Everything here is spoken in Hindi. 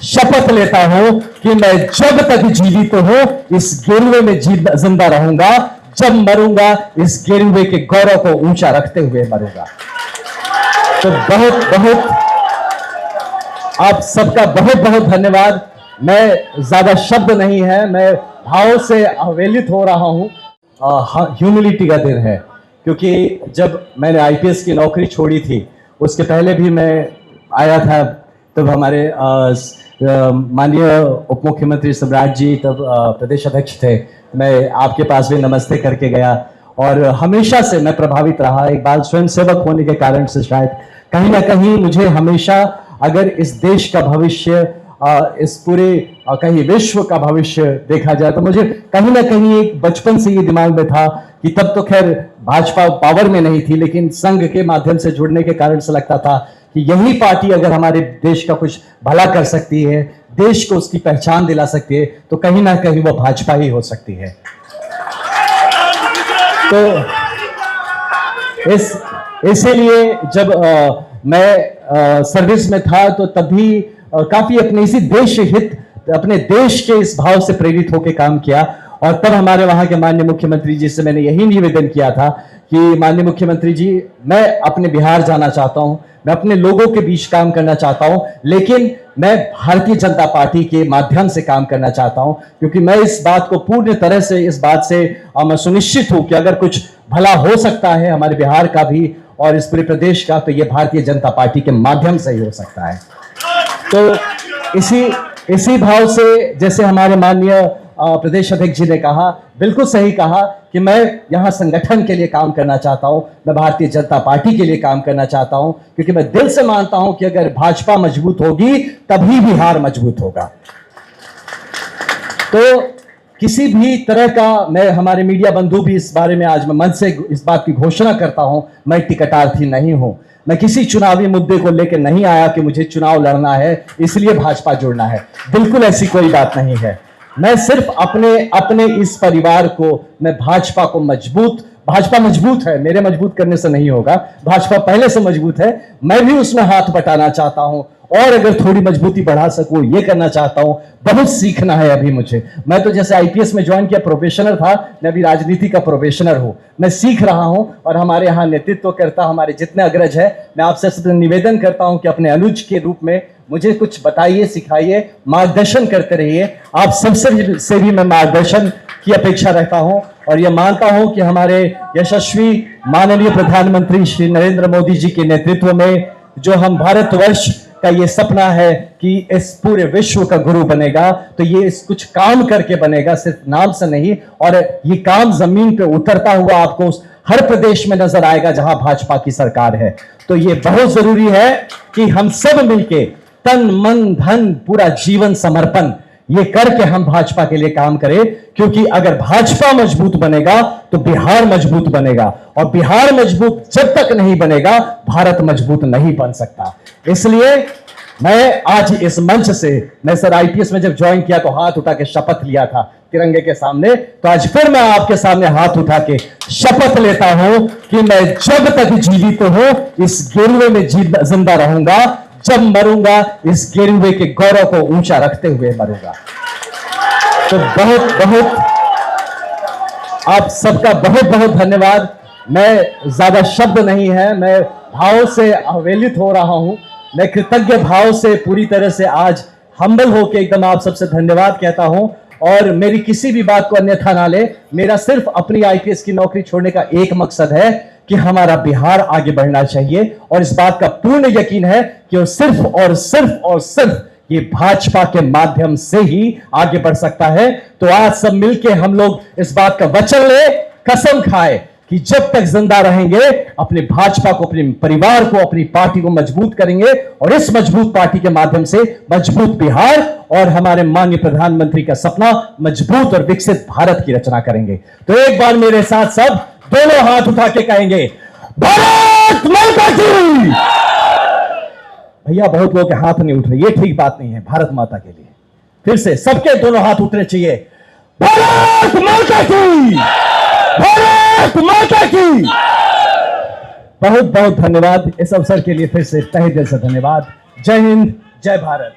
शपथ लेता हूं कि मैं जब तक जीवित हूं इस गिरवे में जिंदा रहूंगा, जब मरूंगा इस गिरवे के गौरव को ऊंचा रखते हुए मरूंगा। तो बहुत बहुत आप सबका बहुत बहुत धन्यवाद। मैं ज्यादा शब्द नहीं है, मैं भाव से अवेलित हो रहा हूं। ह्यूमिलिटी का दिन है, क्योंकि जब मैंने आईपीएस की नौकरी छोड़ी थी उसके पहले भी मैं आया था, तब हमारे माननीय उप मुख्यमंत्री सम्राट जी तब प्रदेश अध्यक्ष थे। मैं आपके पास भी नमस्ते करके गया और हमेशा से मैं प्रभावित रहा। एक बाल स्वयंसेवक होने के कारण से शायद कहीं ना कहीं मुझे हमेशा, अगर इस देश का भविष्य, इस पूरे कहीं विश्व का भविष्य देखा जाए तो मुझे कहीं ना कहीं एक बचपन से ये दिमाग में था कि तब तो खैर भाजपा पावर में नहीं थी, लेकिन संघ के माध्यम से जुड़ने के कारण से लगता था कि यही पार्टी अगर हमारे देश का कुछ भला कर सकती है, देश को उसकी पहचान दिला सकती है, तो कहीं ना कहीं वो भाजपा ही हो सकती है। तो इसीलिए जब मैं सर्विस में था तो तभी काफी अपने इसी देश हित, अपने देश के इस भाव से प्रेरित होकर काम किया। और तब हमारे वहां के माननीय मुख्यमंत्री जी से मैंने यही निवेदन किया था कि माननीय मुख्यमंत्री जी, मैं अपने बिहार जाना चाहता हूं, मैं अपने लोगों के बीच काम करना चाहता हूं, लेकिन मैं भारतीय जनता पार्टी के माध्यम से काम करना चाहता हूं, क्योंकि मैं इस बात को पूर्ण तरह से, इस बात से मैं सुनिश्चित हूं कि अगर कुछ भला हो सकता है हमारे बिहार का भी और इस पूरे प्रदेश का, तो ये भारतीय जनता पार्टी के माध्यम से ही हो सकता है। तो इसी भाव से, जैसे हमारे माननीय प्रदेश अध्यक्ष जी ने कहा, बिल्कुल सही कहा कि मैं यहां संगठन के लिए काम करना चाहता हूं, मैं भारतीय जनता पार्टी के लिए काम करना चाहता हूं, क्योंकि मैं दिल से मानता हूं कि अगर भाजपा मजबूत होगी तभी बिहार मजबूत होगा। तो किसी भी तरह का, मैं, हमारे मीडिया बंधु भी इस बारे में आज मैं मन से इस बात की घोषणा करता हूं, मैं टिकटार्थी नहीं हूं। मैं किसी चुनावी मुद्दे को लेकर नहीं आया कि मुझे चुनाव लड़ना है इसलिए भाजपा जुड़ना है, बिल्कुल ऐसी कोई बात नहीं है। मैं सिर्फ अपने इस परिवार को, मैं भाजपा को भाजपा मजबूत है, मेरे मजबूत करने से नहीं होगा, भाजपा पहले से मजबूत है, मैं भी उसमें हाथ बटाना चाहता हूं और अगर थोड़ी मजबूती बढ़ा सकूं ये करना चाहता हूं। बहुत सीखना है अभी मुझे। मैं तो जैसे आईपीएस में ज्वाइन किया प्रोबेशनर था, मैं अभी राजनीति का प्रोबेशनर हूं, मैं सीख रहा हूं। और हमारे यहाँ नेतृत्व करता हमारे जितने अग्रज है, मैं आपसे निवेदन करता हूं कि अपने अनुज के रूप में मुझे कुछ बताइए, सिखाइए, मार्गदर्शन करते रहिए। आप सबसे से भी मैं मार्गदर्शन की अपेक्षा रखता हूं और यह मानता हूं कि हमारे यशस्वी माननीय प्रधानमंत्री श्री नरेंद्र मोदी जी के नेतृत्व में जो हम भारतवर्ष का ये सपना है कि इस पूरे विश्व का गुरु बनेगा, तो ये इस कुछ काम करके बनेगा, सिर्फ नाम से नहीं। और ये काम जमीन पे उतरता हुआ आपको हर प्रदेश में नजर आएगा जहां भाजपा की सरकार है। तो ये बहुत जरूरी है कि हम सब मिलके तन मन धन पूरा जीवन समर्पण ये करके हम भाजपा के लिए काम करें, क्योंकि अगर भाजपा मजबूत बनेगा तो बिहार मजबूत बनेगा, और बिहार मजबूत जब तक नहीं बनेगा भारत मजबूत नहीं बन सकता। इसलिए मैं आज इस मंच से, मैं सर आईपीएस में जब ज्वाइन किया तो हाथ उठा के शपथ लिया था तिरंगे के सामने, तो आज फिर मैं आपके सामने हाथ उठा के शपथ लेता हूं कि मैं जब तक जीवित हूं इस गिरवे में जिंदा रहूंगा, जब मरूंगा इस गिरवे के गौरव को ऊंचा रखते हुए मरूंगा। तो बहुत बहुत आप सबका बहुत बहुत धन्यवाद। मैं ज्यादा शब्द नहीं है, मैं भाव से अवेलित हो रहा हूं। मैं कृतज्ञ भाव से पूरी तरह से आज हम्बल होकर एकदम आप सबसे धन्यवाद कहता हूं, और मेरी किसी भी बात को अन्यथा ना ले। मेरा सिर्फ अपनी आईपीएस की नौकरी छोड़ने का एक मकसद है कि हमारा बिहार आगे बढ़ना चाहिए, और इस बात का पूर्ण यकीन है कि वो सिर्फ और सिर्फ और सिर्फ ये भाजपा के माध्यम से ही आगे बढ़ सकता है। तो आज सब मिलके हम लोग इस बात का वचन ले, कसम खाए कि जब तक जिंदा रहेंगे अपने भाजपा को, अपने परिवार को, अपनी पार्टी को मजबूत करेंगे, और इस मजबूत पार्टी के माध्यम से मजबूत बिहार और हमारे माननीय प्रधानमंत्री का सपना मजबूत और विकसित भारत की रचना करेंगे। तो एक बार मेरे साथ सब दोनों हाथ उठा के कहेंगे, भारत माता की। भैया बहुत लोगों के हाथ नहीं उठ रहे, ये ठीक बात नहीं है। भारत माता के लिए फिर से सबके दोनों हाथ उठने चाहिए। भारत माता की, भारत माता की। बहुत बहुत धन्यवाद इस अवसर के लिए, फिर से तहे दिल से धन्यवाद। जय हिंद, जय भारत।